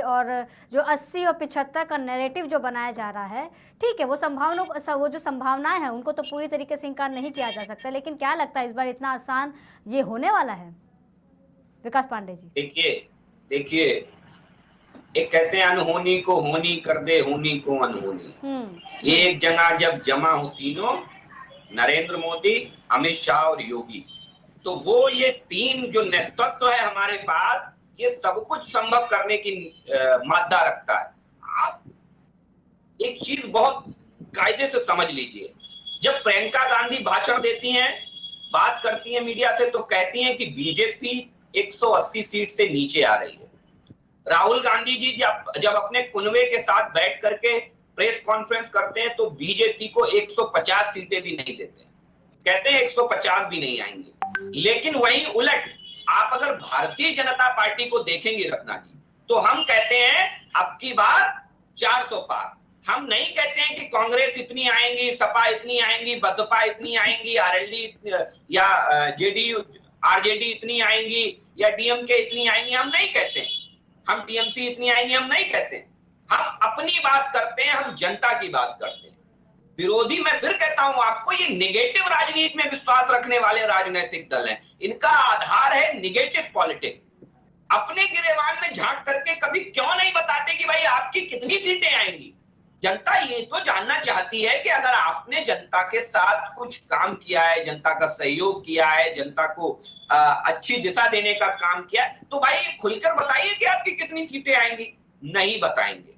और जो 80 और 75 का नैरेटिव जो बनाया जा रहा है, ठीक है, वो जो संभावनाएं हैं उनको तो पूरी तरीके से इनकार नहीं किया जा सकता, लेकिन क्या लगता है इस बार इतना आसान ये होने वाला है? विकास पांडे जी। देखिए देखिए, एक कहते हैं अनहोनी को होनी कर दे, होनी को अनहोनी। एक जगह जब जमा हो तीनों, नरेंद्र मोदी, अमित शाह और योगी, तो वो ये तीन जो नेतृत्व है हमारे पास, ये सब कुछ संभव करने की मादा रखता है। आप एक चीज बहुत कायदे से समझ लीजिए, जब प्रियंका गांधी भाषण देती हैं, बात करती हैं मीडिया से, तो कहती हैं कि बीजेपी 180 सीट से नीचे आ रही है। राहुल गांधी जी जब अपने कुनवे के साथ बैठ करके प्रेस कॉन्फ्रेंस करते हैं, तो बीजेपी को 150 सीटें भी नहीं देते, कहते हैं 150 भी नहीं आएंगे। लेकिन वही उलट आप अगर भारतीय जनता पार्टी को देखेंगे रत्ना जी, तो हम कहते हैं अब की बार 400 पार। हम नहीं कहते हैं कि कांग्रेस इतनी आएंगी, सपा इतनी आएंगी, बसपा इतनी आएंगी, आरएलडी या जेडीयू आरजेडी इतनी आएंगी या डीएमके इतनी आएंगी, हम नहीं कहते। हम टीएमसी इतनी आएंगी, हम नहीं कहते। हम अपनी बात करते हैं, हम जनता की बात करते हैं। विरोधी, मैं फिर कहता हूं आपको, ये निगेटिव राजनीति में विश्वास रखने वाले राजनीतिक दल हैं, इनका आधार है निगेटिव पॉलिटिक्स। अपने गिरेबान में झांक करके कभी क्यों नहीं बताते कि भाई आपकी कितनी सीटें आएंगी? जनता ये तो जानना चाहती है कि अगर आपने जनता के साथ कुछ काम किया है, जनता का सहयोग किया है, जनता को अच्छी दिशा देने का काम किया है, तो भाई खुलकर बताइए कि आपकी कितनी सीटें आएंगी। नहीं बताएंगे।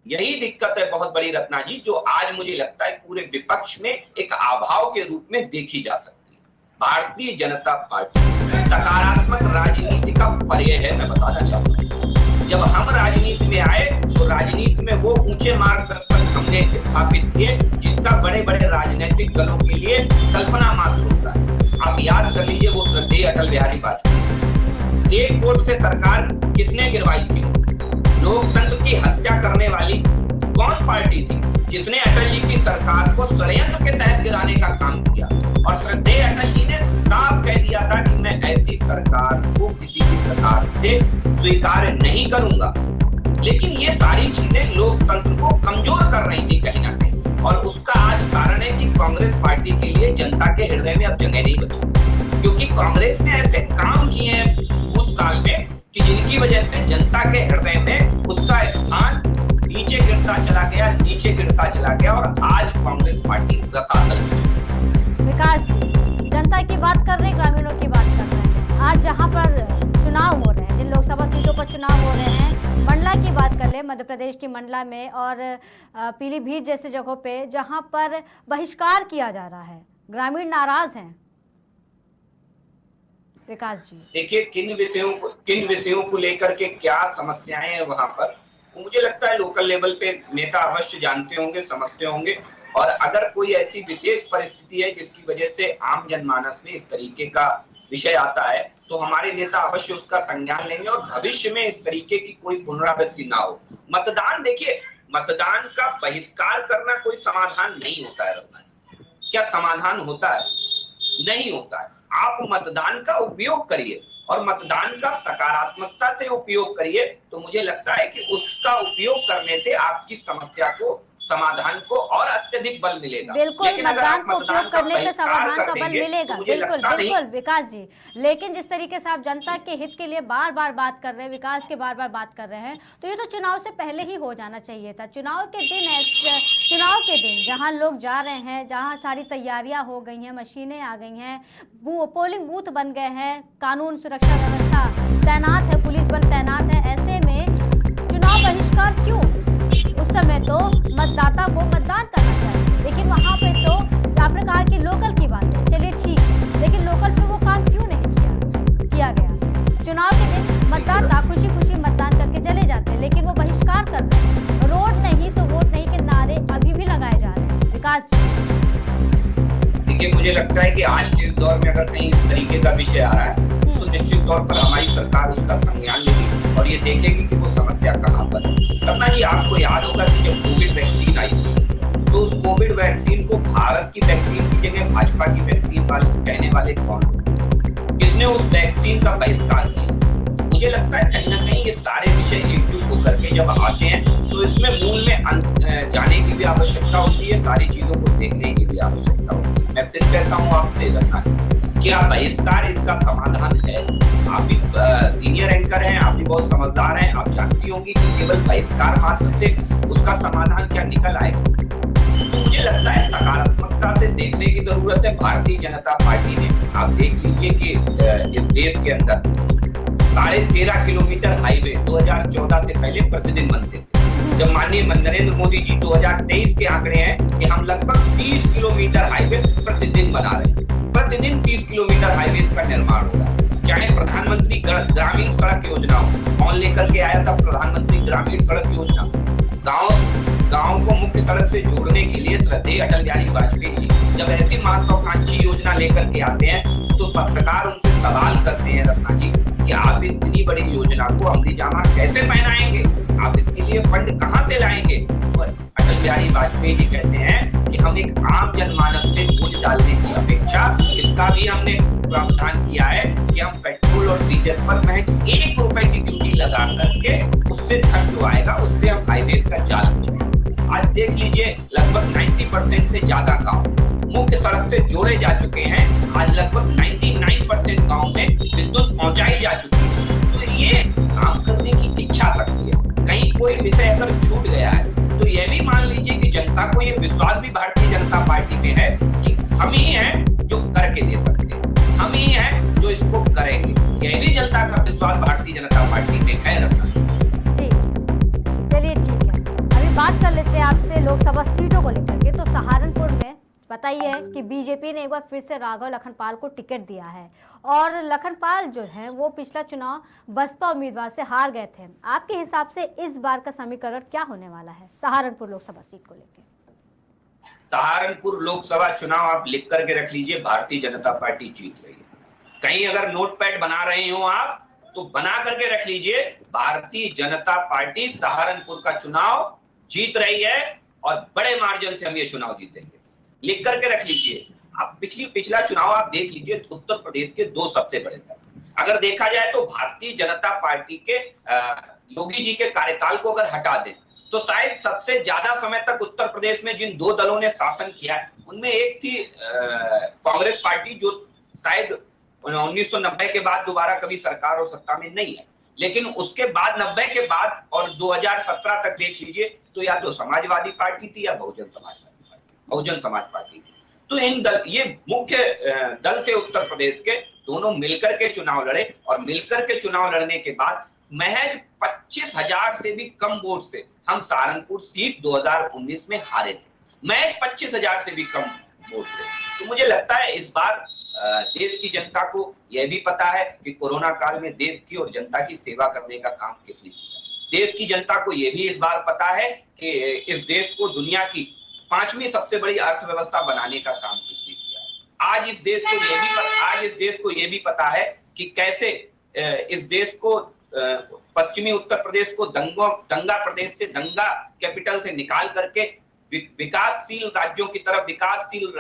यही दिक्कत है बहुत बड़ी रत्ना जी, जो आज मुझे लगता है पूरे विपक्ष में एक अभाव के रूप में देखी जा सकती है। भारतीय जनता पार्टी सकारात्मक राजनीति का पर्याय है, मैं बताना चाहता हूँ। जब हम राजनीति में आए तो राजनीति में वो ऊंचे मार्गदर्शक हमने स्थापित किए जिनका बड़े बड़े राजनीतिक दलों के लिए कल्पना मात्र होता है। आप याद कर लीजिए वो श्रद्धेय अटल बिहारी वाजपेयी, एक वोट से सरकार किसने गिरवाई थी? लोकतंत्र की हत्या करने वाली कौन पार्टी थी जिसने अटल जी की सरकार को षड्यंत्र के तहत गिराने का काम किया? और श्रद्धेय अटल जी ने साफ कह दिया था कि मैं ऐसी सरकार को किसी भी प्रकार से स्वीकार नहीं करूंगा। लेकिन ये सारी चीजें लोकतंत्र को कमजोर कर रही थी कहीं ना कहीं, और उसका आज कारण है कि कांग्रेस पार्टी के लिए जनता के हृदय में अब जगह नहीं बची, क्योंकि कांग्रेस ने ऐसे काम किए हैं भूतकाल में कि जिनकी वजह से जनता के हृदय में उसका स्थान नीचे गिरता चला गया, नीचे गिरता चला गया, और आज कांग्रेस पार्टी रसातल। विकास जी, जनता की बात कर रहे हैं, ग्रामीणों की बात कर रहे हैं। आज जहां पर चुनाव हो रहे हैं, जिन लोकसभा सीटों पर चुनाव हो रहे हैं, मंडला की बात कर ले, मध्य प्रदेश की मंडला में और पीलीभीत जैसे जगहों पे जहां पर बहिष्कार किया जा रहा है, ग्रामीण नाराज हैं। विकास जी, देखिए किन विषयों को लेकर के क्या समस्याएं हैं वहां पर, मुझे लगता है लोकल लेवल पे नेता अवश्य जानते होंगे, समझते होंगे। और अगर कोई ऐसी विशेष परिस्थिति है जिसकी वजह से आम जनमानस में इस तरीके का विषय आता है, तो हमारे नेता अवश्य उसका संज्ञान लेंगे और भविष्य में इस तरीके की कोई पुनरावृत्ति ना हो। मतदान, देखिए मतदान का बहिष्कार करना कोई समाधान नहीं होता है रत्ना जी। क्या समाधान होता है? नहीं होता है। आप मतदान का उपयोग करिए और मतदान का सकारात्मकता से उपयोग करिए, तो मुझे लगता है कि उसका उपयोग करने से आपकी समस्या को, समाधान को और अत्यधिक बल मिलेगा। बिल्कुल, मतदान को उपयोग करने से समाधान का बल मिलेगा, बिल्कुल बिल्कुल विकास जी। लेकिन जिस तरीके से आप जनता के हित के लिए बार बार बात कर रहे हैं, विकास के बार बार बात कर रहे हैं, तो ये तो चुनाव से पहले ही हो जाना चाहिए था। चुनाव के दिन जहां लोग जा रहे हैं, जहां सारी तैयारियां हो गई हैं, मशीनें आ गई हैं, पोलिंग बूथ बन गए हैं, कानून सुरक्षा व्यवस्था तैनात है, पुलिस बल तैनात है, ऐसे में चुनाव बहिष्कार क्यों? उस समय तो मतदाता को मतदान करना चाहिए। लेकिन वहां पे तो आपने कहा कि लोकल की बात है, चलिए ठीक, लेकिन लोकल पे वो काम क्यों नहीं किया गया? चुनाव के दिन मतदाता खुशी खुशी मतदान करके चले जाते हैं, लेकिन वो बहिष्कार कर रहे हैं। रोड नहीं तो वोट नहीं के नारे अभी भी लगाए जा रहे हैं। विकास जी, देखिए मुझे लगता है कि आज के दौर में अगर कहीं इस तरीके का विषय आ रहा है तो निश्चित तौर पर हमारी सरकार उसका संज्ञान लेगी और ये देखेगी कि वो समस्या कहाँ पर है। रत्ना जी, आपको याद होगा कि जब कोविड वैक्सीन आई थी, तो उस कोविड वैक्सीन को भारत की वैक्सीन की जगह भाजपा की वैक्सीन कहने वाले कौन? किसने उस वैक्सीन का बहिष्कार किया? मुझे लगता है कहीं ना कहीं ये सारे विषय एकजुट होकर के जब आते हैं तो इसमें मूल में जाने की भी आवश्यकता होती है, सारी चीजों को देखने की भी आवश्यकता होती है। मैं फिर कहता हूँ आपसे क्या बहिष्कार इसका समाधान है? आप भी सीनियर एंकर हैं, आप भी बहुत समझदार हैं, आप जानती होंगी कि केवल बहिष्कार मात्र से उसका समाधान क्या निकल आएगा। तो मुझे लगता है सकारात्मकता से देखने की जरूरत है। भारतीय जनता पार्टी ने, आप देख लीजिए कि इस देश के अंदर 13.5 किलोमीटर हाईवे 2014 से पहले प्रतिदिन बनते थे। जब माननीय नरेंद्र मोदी जी 2023 के आंकड़े हैं कि हम लगभग 30 किलोमीटर हाईवे प्रतिदिन बना रहे हैं। प्रतिदिन 30 किलोमीटर हाईवे का निर्माण होगा। चाहे प्रधानमंत्री ग्रामीण सड़क योजना हो, कौन लेकर के आया था प्रधानमंत्री ग्रामीण सड़क योजना? गांव को मुख्य सड़क से जोड़ने के लिए श्रद्धेय अटल बिहारी वाजपेयी जी जब ऐसी महत्वाकांक्षी योजना लेकर के आते हैं तो पत्रकार उनसे सवाल करते हैं, रत्ना जी, कि आप इतनी बड़ी योजना को अमली जामा कैसे पहनाएंगे? आप इसके लिए फंड कहां से लाएंगे? अटल बिहारी वाजपेयी जी कहते हैं कि हम एक आम जनमानस पे बोझ डालने की अपेक्षा इसका भी हमने प्रावधान किया है कि हम पेट्रोल और डीजल पर महज ₹1 की ड्यूटी लगा करके उससे धन जो आएगा उससे हम हाईवेज का जाल बिछाएंगे। आज देख लीजिए लगभग 90% से ज्यादा गांव मुख्य सड़क से जोड़े जा चुके हैं। आज लगभग 99% गांव में विद्युत पहुंचाई जा चुकी है। तो ये काम करने की इच्छा शक्ति है। कहीं कोई विषय अगर छूट गया है तो यह भी मान लीजिए कि जनता को ये विश्वास भी भारतीय जनता पार्टी में है कि हम ही हैं जो करके दे सकते हैं, हम ही हैं जो इसको करेंगे। यह भी जनता का विश्वास भारतीय जनता पार्टी में है। जी चलिए ठीक है, अभी बात कर लेते हैं आपसे लोकसभा सीटों को लेकर के। तो सहारनपुर में पता ही है कि बीजेपी ने एक बार फिर से राघव लखनपाल को टिकट दिया है और लखनपाल जो है वो पिछला चुनाव बसपा उम्मीदवार से हार गए थे। आपके हिसाब से इस बार का समीकरण क्या होने वाला है सहारनपुर लोकसभा सीट को लेकर? सहारनपुर लोकसभा चुनाव आप लिख करके रख लीजिए, भारतीय जनता पार्टी जीत रही है। कहीं अगर नोटपैड बना रहे हो आप तो बना करके रख लीजिए, भारतीय जनता पार्टी सहारनपुर का चुनाव जीत रही है और बड़े मार्जिन से हम ये चुनाव जीतेंगे। लिख करके रख लीजिए। आप पिछला चुनाव आप देख लीजिए, उत्तर प्रदेश के 2 सबसे बड़े दल, अगर देखा जाए तो भारतीय जनता पार्टी के योगी जी के कार्यकाल को अगर हटा दें तो शायद सबसे ज्यादा समय तक उत्तर प्रदेश में जिन 2 दलों ने शासन किया उनमें एक थी कांग्रेस पार्टी, जो शायद 1990 के बाद दोबारा कभी सरकार और सत्ता में नहीं है, लेकिन उसके बाद 90 के बाद और 2017 तक देख लीजिए तो या तो समाजवादी पार्टी थी या बहुजन समाज पार्टी थी। तो ये मुख्य दल थे उत्तर प्रदेश के, दोनों मिलकर के चुनाव लड़े और मिलकर के चुनाव लड़ने के बाद महज 25,000 से भी कम वोट से हम सहारनपुर सीट 2019 में हारे थे। महज 25,000 से भी कम वोट थे। तो मुझे लगता है इस बार देश की जनता को यह भी पता है कि कोरोना काल में देश की और जनता की सेवा करने का काम किसने किया। देश की जनता को यह भी इस बार पता है कि इस देश को दुनिया की 5वीं सबसे बड़ी अर्थव्यवस्था बनाने का काम किसने किया। आज इस देश को यह भी पता है कि कैसे इस देश को पश्चिमी उत्तर प्रदेश को दंगा प्रदेश से, दंगा कैपिटल से निकाल करके विकासशील राज्यों की तरफ, विकासशील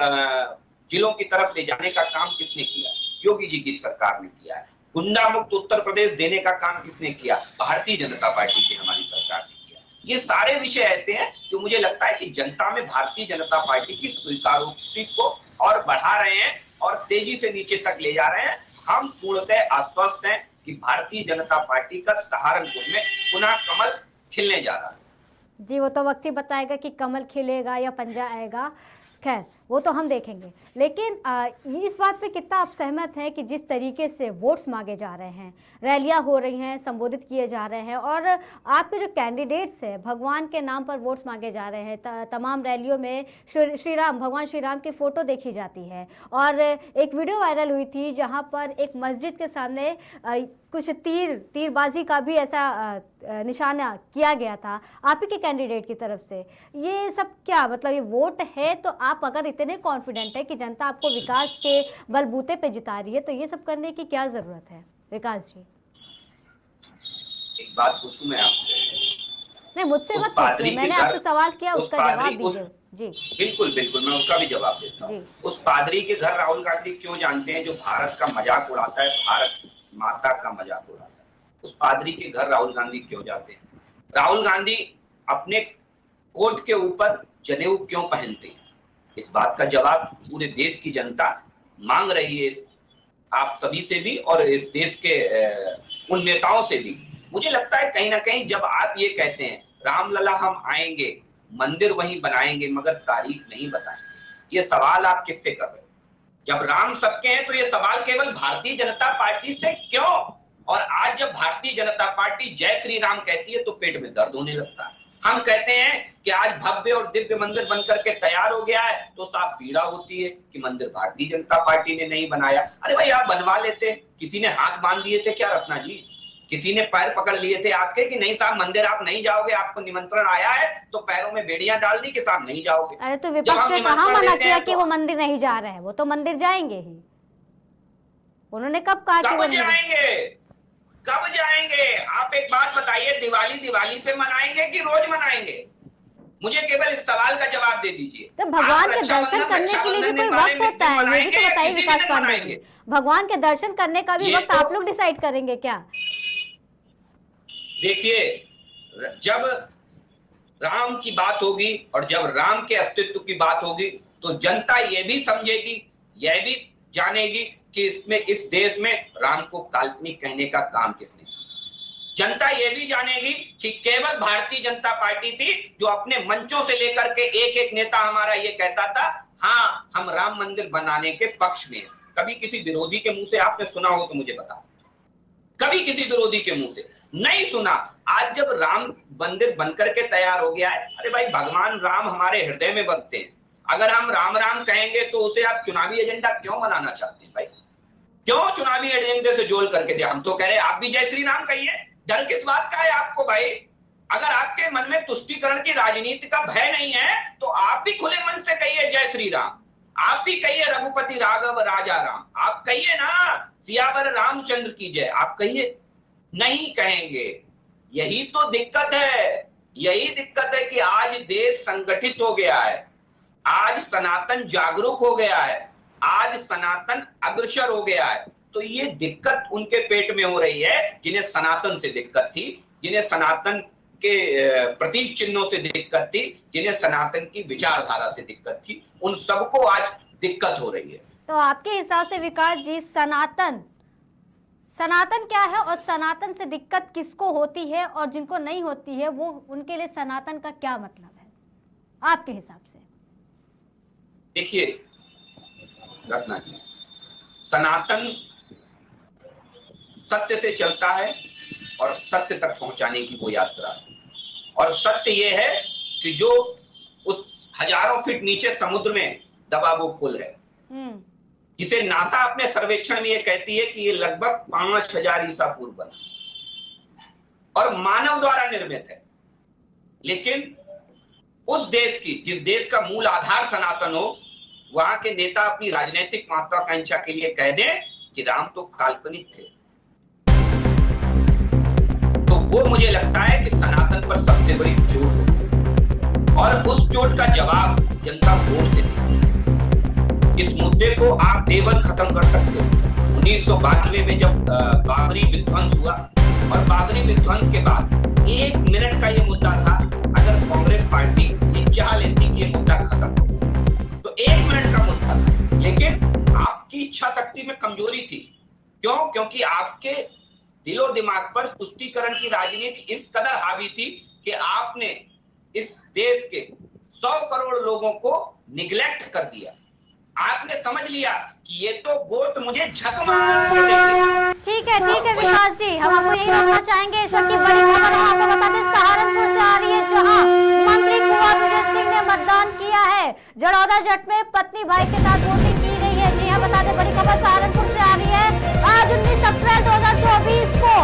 जिलों की तरफ ले जाने का काम किसने किया? योगी जी की सरकार ने किया है। गुंडा मुक्त उत्तर प्रदेश देने का काम किसने किया? भारतीय जनता पार्टी की हमारी सरकार ने किया। ये सारे विषय ऐसे हैं जो मुझे लगता है कि जनता में भारतीय जनता पार्टी की स्वीकारोक्ति को और बढ़ा रहे हैं और तेजी से नीचे तक ले जा रहे हैं। हम पूर्णतः आश्वस्त हैं कि भारतीय जनता पार्टी का सहारनपुर में पुनः कमल खिलने जा रहा है। जी वो तो वक्त ही बताएगा कि कमल खिलेगा या पंजा आएगा, खैर वो तो हम देखेंगे। लेकिन इस बात पे कितना आप सहमत हैं कि जिस तरीके से वोट्स मांगे जा रहे हैं, रैलियां हो रही हैं, संबोधित किए जा रहे हैं और आपके जो कैंडिडेट्स हैं भगवान के नाम पर वोट्स मांगे जा रहे हैं, तमाम रैलियों में भगवान श्री राम की फ़ोटो देखी जाती है और एक वीडियो वायरल हुई थी जहाँ पर एक मस्जिद के सामने कुछ तीरबाजी का भी ऐसा निशाना किया गया था आप ही के कैंडिडेट की तरफ से। ये सब क्या मतलब, ये वोट है तो आप अगर इतने कॉन्फिडेंट है कि जनता आपको विकास के बलबूते पे जिता रही है तो ये सब करने की क्या जरूरत है विकास जी? एक बात पूछूं मैं आपसे? नहीं मुझसे मत पूछिए, मैंने आपसे सवाल किया, उसका जवाब दीजिए। जी बिल्कुल बिल्कुल, मैं उसका भी जवाब देता हूँ। उस पादरी के घर राहुल गांधी क्यों जानते हैं जो भारत का मजाक उड़ाता है, भारत माता का मजाक उड़ाता है? उस पादरी के घर राहुल गांधी क्यों जाते हैं? राहुल गांधी अपने कोट के ऊपर जनेऊ क्यों पहनते हैं? इस बात का जवाब पूरे देश की जनता मांग रही है, आप सभी से भी और इस देश के उन नेताओं से भी। मुझे लगता है कहीं ना कहीं जब आप ये कहते हैं रामलला हम आएंगे, मंदिर वहीं बनाएंगे, मगर तारीख नहीं बताएंगे, ये सवाल आप किससे कर रहे हो? जब राम सबके हैं तो ये सवाल केवल भारतीय जनता पार्टी से क्यों? और आज जब भारतीय जनता पार्टी जय श्री राम कहती है तो पेट में दर्द होने लगता है। हम कहते हैं कि आज भव्य और दिव्य मंदिर बनकर के तैयार हो गया है तो साफ पीड़ा होती है कि मंदिर भारतीय जनता पार्टी ने नहीं बनाया। अरे भाई आप बनवा लेते, किसी ने हाथ बांध दिए थे क्या रत्ना जी? किसी ने पैर पकड़ लिए थे आपके कि नहीं साहब मंदिर आप नहीं जाओगे, आपको निमंत्रण आया है तो पैरों में बेड़ियां डाल दी कि साहब नहीं जाओगे। अरे तो विपक्ष ने कहाँ मना किया कि वो मंदिर नहीं जा रहे हैं? वो तो मंदिर जाएंगे ही। उन्होंने कब कहा कि वो जाएंगे? कब जाएंगे? आप एक बात बताइए, दिवाली पे मनाएंगे कि रोज मनाएंगे? मुझे केवल इस सवाल का जवाब दे दीजिए। तो भगवान के दर्शन करने के लिए भी कोई वक्त होता है, ये भी तो बताइए विकास पांडे जी। भगवान के दर्शन करने का भी वक्त आप लोग डिसाइड करेंगे क्या? देखिए, जब राम की बात होगी और जब राम के अस्तित्व की बात होगी तो जनता ये भी समझेगी, यह भी जानेगी कि इस देश में राम को काल्पनिक कहने का काम किसने। जनता ये भी जानेगी कि केवल भारतीय जनता पार्टी थी जो अपने मंचों से लेकर के एक एक नेता हमारा ये कहता था हाँ हम राम मंदिर बनाने के पक्ष में हैं। कभी किसी विरोधी के मुंह से आपने सुना हो तो मुझे बताओ, कभी किसी विरोधी के मुंह से नहीं सुना। आज जब राम मंदिर बनकर के तैयार हो गया है, अरे भाई भगवान राम हमारे हृदय में बसते हैं, अगर हम राम राम कहेंगे तो उसे आप चुनावी एजेंडा क्यों बनाना चाहते हैं भाई? क्यों चुनावी एजेंडे से जोड़ करके दिया? हम तो कह रहे हैं आप भी जय श्री राम कहिए, डर किस बात का है आपको भाई? अगर आपके मन में तुष्टीकरण की राजनीति का भय नहीं है तो आप भी खुले मन से कहिए जय श्री राम, आप भी कहिए रघुपति राघव राजा राम, आप कहिए ना सियावर रामचंद्र की जय, आप कहिए। नहीं कहेंगे, यही तो दिक्कत है। यही दिक्कत है कि आज देश संगठित हो गया है, आज सनातन जागरूक हो गया है, आज सनातन अग्रसर हो गया है। तो ये दिक्कत उनके पेट में हो रही है जिन्हें सनातन से दिक्कत थी, जिन्हें सनातन के प्रतीक चिन्हों से दिक्कत थी, जिन्हें सनातन की विचारधारा से दिक्कत थी, उन सबको आज दिक्कत हो रही है। तो आपके हिसाब से विकास जी सनातन क्या है और सनातन से दिक्कत किसको होती है और जिनको नहीं होती है वो उनके लिए सनातन का क्या मतलब है आपके हिसाब से? देखिए रत्ना जी, सनातन सत्य से चलता है और सत्य तक पहुंचाने की वो यात्रा है। और सत्य ये है कि जो उस हजारों फीट नीचे समुद्र में दबा वो पुल है, जिसे नासा अपने सर्वेक्षण में ये कहती है कि ये लगभग 5000 ईसा पूर्व बना और मानव द्वारा निर्मित है। लेकिन उस देश की, जिस देश का मूल आधार सनातन हो, वहां के नेता अपनी राजनीतिक महत्वाकांक्षा के लिए कह दें कि राम तो काल्पनिक थे, तो वो मुझे लगता है कि सनातन पर सबसे बड़ी चोट होती है और उस चोट का जवाब जनता वोट से देगी। इस मुद्दे को आप देवल खत्म कर सकते हो। 1992 में जब बाबरी विध्वंस हुआ और बाबरी विध्वंस के बाद 1 मिनट का ये मुद्दा था, अगर कांग्रेस पार्टी ये चाह लेती कि ये मुद्दा खत्म हो तो 1 मिनट का मुद्दा था, लेकिन आपकी इच्छा शक्ति में कमजोरी थी। क्यों? क्योंकि आपके दिलो दिमाग पर तुष्टीकरण की राजनीति इस कदर हावी थी कि आपने इस देश के 100 करोड़ लोगों को निगलेक्ट कर दिया। आपने समझ लिया कि ये तो वोट मुझे झक मार देंगे। ठीक है विकास जी, हम आपको यही बताना चाहेंगे। इस वक्त की बड़ी खबर है, आपको बता दें सहारनपुर से आ रही है, जहां मंत्री कुंवर विजय सिंह ने मतदान किया है। जड़ौदा जट में पत्नी भाई के साथ वोटिंग की गई है। जी हाँ, बता दें बड़ी खबर सहारनपुर से आ रही है। आज 19 अप्रैल 2024 को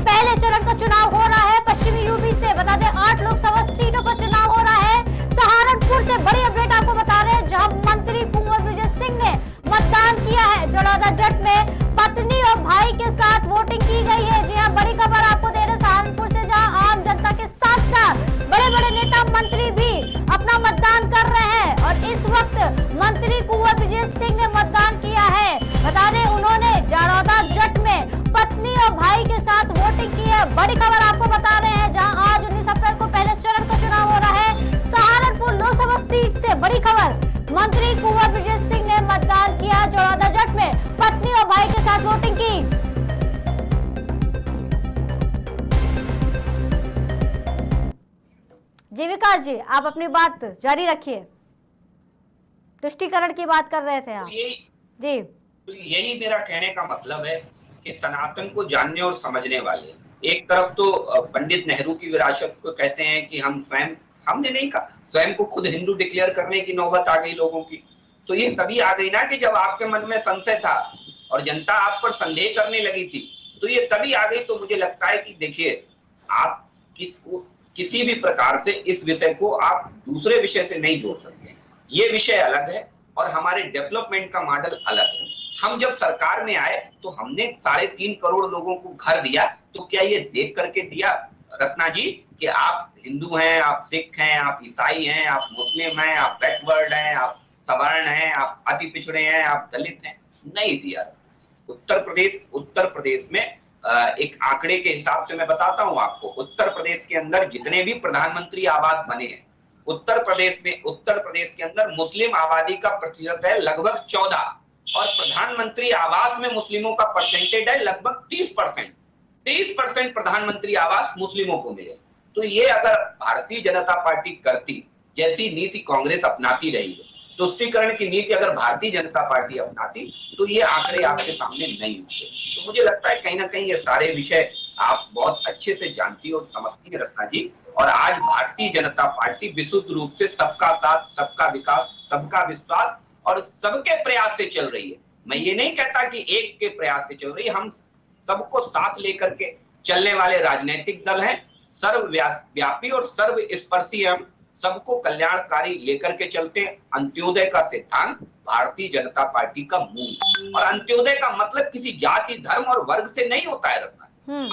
पहले चरण का चुनाव हो रहा है पश्चिमी यूपी से। बता दें 8 लोकसभा सीटों का चुनाव हो रहा है। सहारनपुर से बड़ी अपडेट आपको बता रहे हैं, जहां मंत्री कुंवर विजय सिंह ने मतदान किया है। जड़ौदा जट में पत्नी और भाई के साथ वोटिंग की गई है। जी हाँ, बड़ी खबर आपको दे रहे हैं सहारनपुर से, जहां आम जनता के साथ साथ बड़े बड़े नेता मंत्री भी अपना मतदान कर रहे हैं और इस वक्त मंत्री कुंवर विजय सिंह ने मतदान किया है। बता दें उन्होंने जारौदा जट में पत्नी और भाई के साथ वोटिंग की है। बड़ी खबर आपको बता रहे हैं, जहां आज 19 अप्रैल को पहले चरण का चुनाव हो रहा है सहारनपुर लोकसभा सीट से। बड़ी खबर, मंत्री कुंवर विजय सिंह ने मतदान किया, जारौदा जट में पत्नी और भाई के साथ वोटिंग की। जी विकास जी, आप अपनी बात जारी रखिए। तुष्टीकरण की बात कर रहे थे आप। जी, यही मेरा कहने का मतलब है कि सनातन को जानने और समझने वाले एक तरफ तो पंडित नेहरू की विरासत को कहते हैं कि हम स्वयं, हमने नहीं कहा, स्वयं को खुद हिंदू डिक्लेयर करने की नौबत आ गई लोगों की। तो ये तभी आ गई ना कि जब आपके मन में संशय था और जनता आप पर संदेह करने लगी थी, तो ये तभी आ गई। तो मुझे लगता है कि देखिए, आप किसी भी प्रकार से इस विषय को आप दूसरे विषय से नहीं जोड़ सकते। ये विषय अलग है और हमारे डेवलपमेंट का मॉडल अलग है। हम जब सरकार में आए तो हमने 3.5 करोड़ लोगों को घर दिया। तो क्या ये देख करके दिया रत्ना जी कि आप हिंदू हैं, आप सिख हैं, आप ईसाई हैं, आप मुस्लिम हैं, आप बैकवर्ड हैं, आप सवर्ण हैं, आप अति पिछड़े हैं, आप दलित हैं? नहीं दिया। उत्तर प्रदेश में एक आंकड़े के हिसाब से मैं बताता हूं आपको, उत्तर प्रदेश के अंदर जितने भी प्रधानमंत्री आवास बने हैं, उत्तर प्रदेश के अंदर मुस्लिम आबादी का प्रतिशत है लगभग 14 और प्रधानमंत्री आवास में मुस्लिमों का परसेंटेज है लगभग 30%। 30% प्रधानमंत्री आवास मुस्लिमों को मिले। तो ये अगर भारतीय जनता पार्टी करती, जैसी नीति कांग्रेस अपनाती रही है, तुष्टीकरण की नीति अगर भारतीय जनता पार्टी अपनाती, तो ये आंकड़े आपके सामने नहीं होते। तो मुझे लगता है कहीं ना कहीं ये सारे विषय आप बहुत अच्छे से जानती और समझती है रत्ना जी। और आज भारतीय जनता पार्टी विशुद्ध रूप से सबका साथ, सबका विकास, सबका विश्वास और सबके प्रयास से चल रही है। मैं ये नहीं कहता कि एक के प्रयास से चल रही है, हम सबको साथ लेकर के चलने वाले राजनीतिक दल हैं। सर्वव्यापी और सर्वस्पर्शी हम सबको कल्याणकारी लेकर के चलते हैं। अंत्योदय का सिद्धांत भारतीय जनता पार्टी का मूल, और अंत्योदय का मतलब किसी जाति, धर्म और वर्ग से नहीं होता है रत्ना।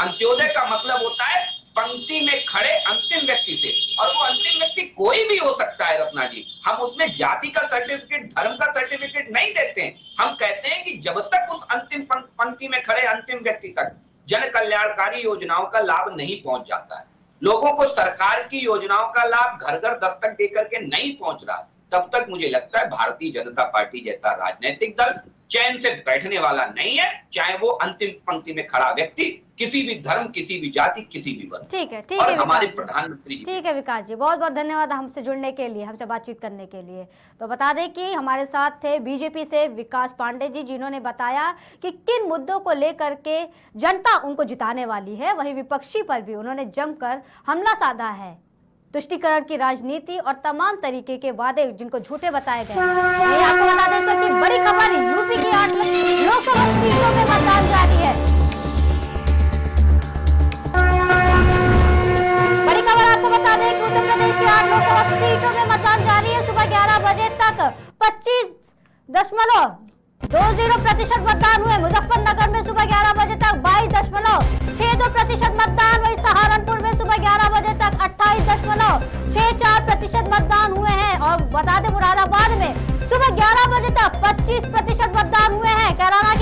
अंत्योदय का मतलब होता है पंक्ति में खड़े अंतिम व्यक्ति से, और वो अंतिम व्यक्ति कोई भी हो सकता है रत्ना जी। हम उसमें जाति का सर्टिफिकेट, धर्म का सर्टिफिकेट नहीं देते हैं। हम कहते हैं कि जब तक उस अंतिम पंक्ति में खड़े अंतिम व्यक्ति तक जन कल्याणकारी योजनाओं का लाभ नहीं पहुंच जाता है, लोगों को सरकार की योजनाओं का लाभ घर घर दस्तक देकर के नहीं पहुंच रहा, तब तक मुझे लगता है भारतीय जनता पार्टी जैसा राजनीतिक दल चैन से बैठने वाला नहीं है, चाहे वो अंतिम पंक्ति में खड़ा व्यक्ति किसी भी धर्म, किसी भी जाति, किसी भी वर्ग। ठीक है और हमारे प्रधानमंत्री जी। ठीक है विकास जी, बहुत बहुत धन्यवाद हमसे जुड़ने के लिए, हमसे बातचीत करने के लिए। तो बता दें कि हमारे साथ थे बीजेपी से विकास पांडे जी, जिन्होंने बताया कि किन मुद्दों को लेकर के जनता उनको जिताने वाली है। वहीं विपक्षी पर भी उन्होंने जमकर हमला साधा है। तुष्टीकरण की राजनीति और तमाम तरीके के वादे जिनको झूठे बताए गए। ये आपको बता दें कि बड़ी खबर, यूपी की 8 लोकसभा सीटों में मतदान जारी है। बड़ी खबर आपको बता दें कि उत्तर प्रदेश की 8 लोकसभा सीटों में मतदान जारी है। सुबह 11 बजे तक 25.20% मतदान हुए। मुजफ्फरनगर में सुबह 11 बजे तक 22.62% मतदान। वही सहारनपुर में सुबह 11 बजे तक 28.64% मतदान हुए हैं। और बता दें मुरादाबाद में सुबह 11 बजे तक 25% मतदान हुए हैं। कैराना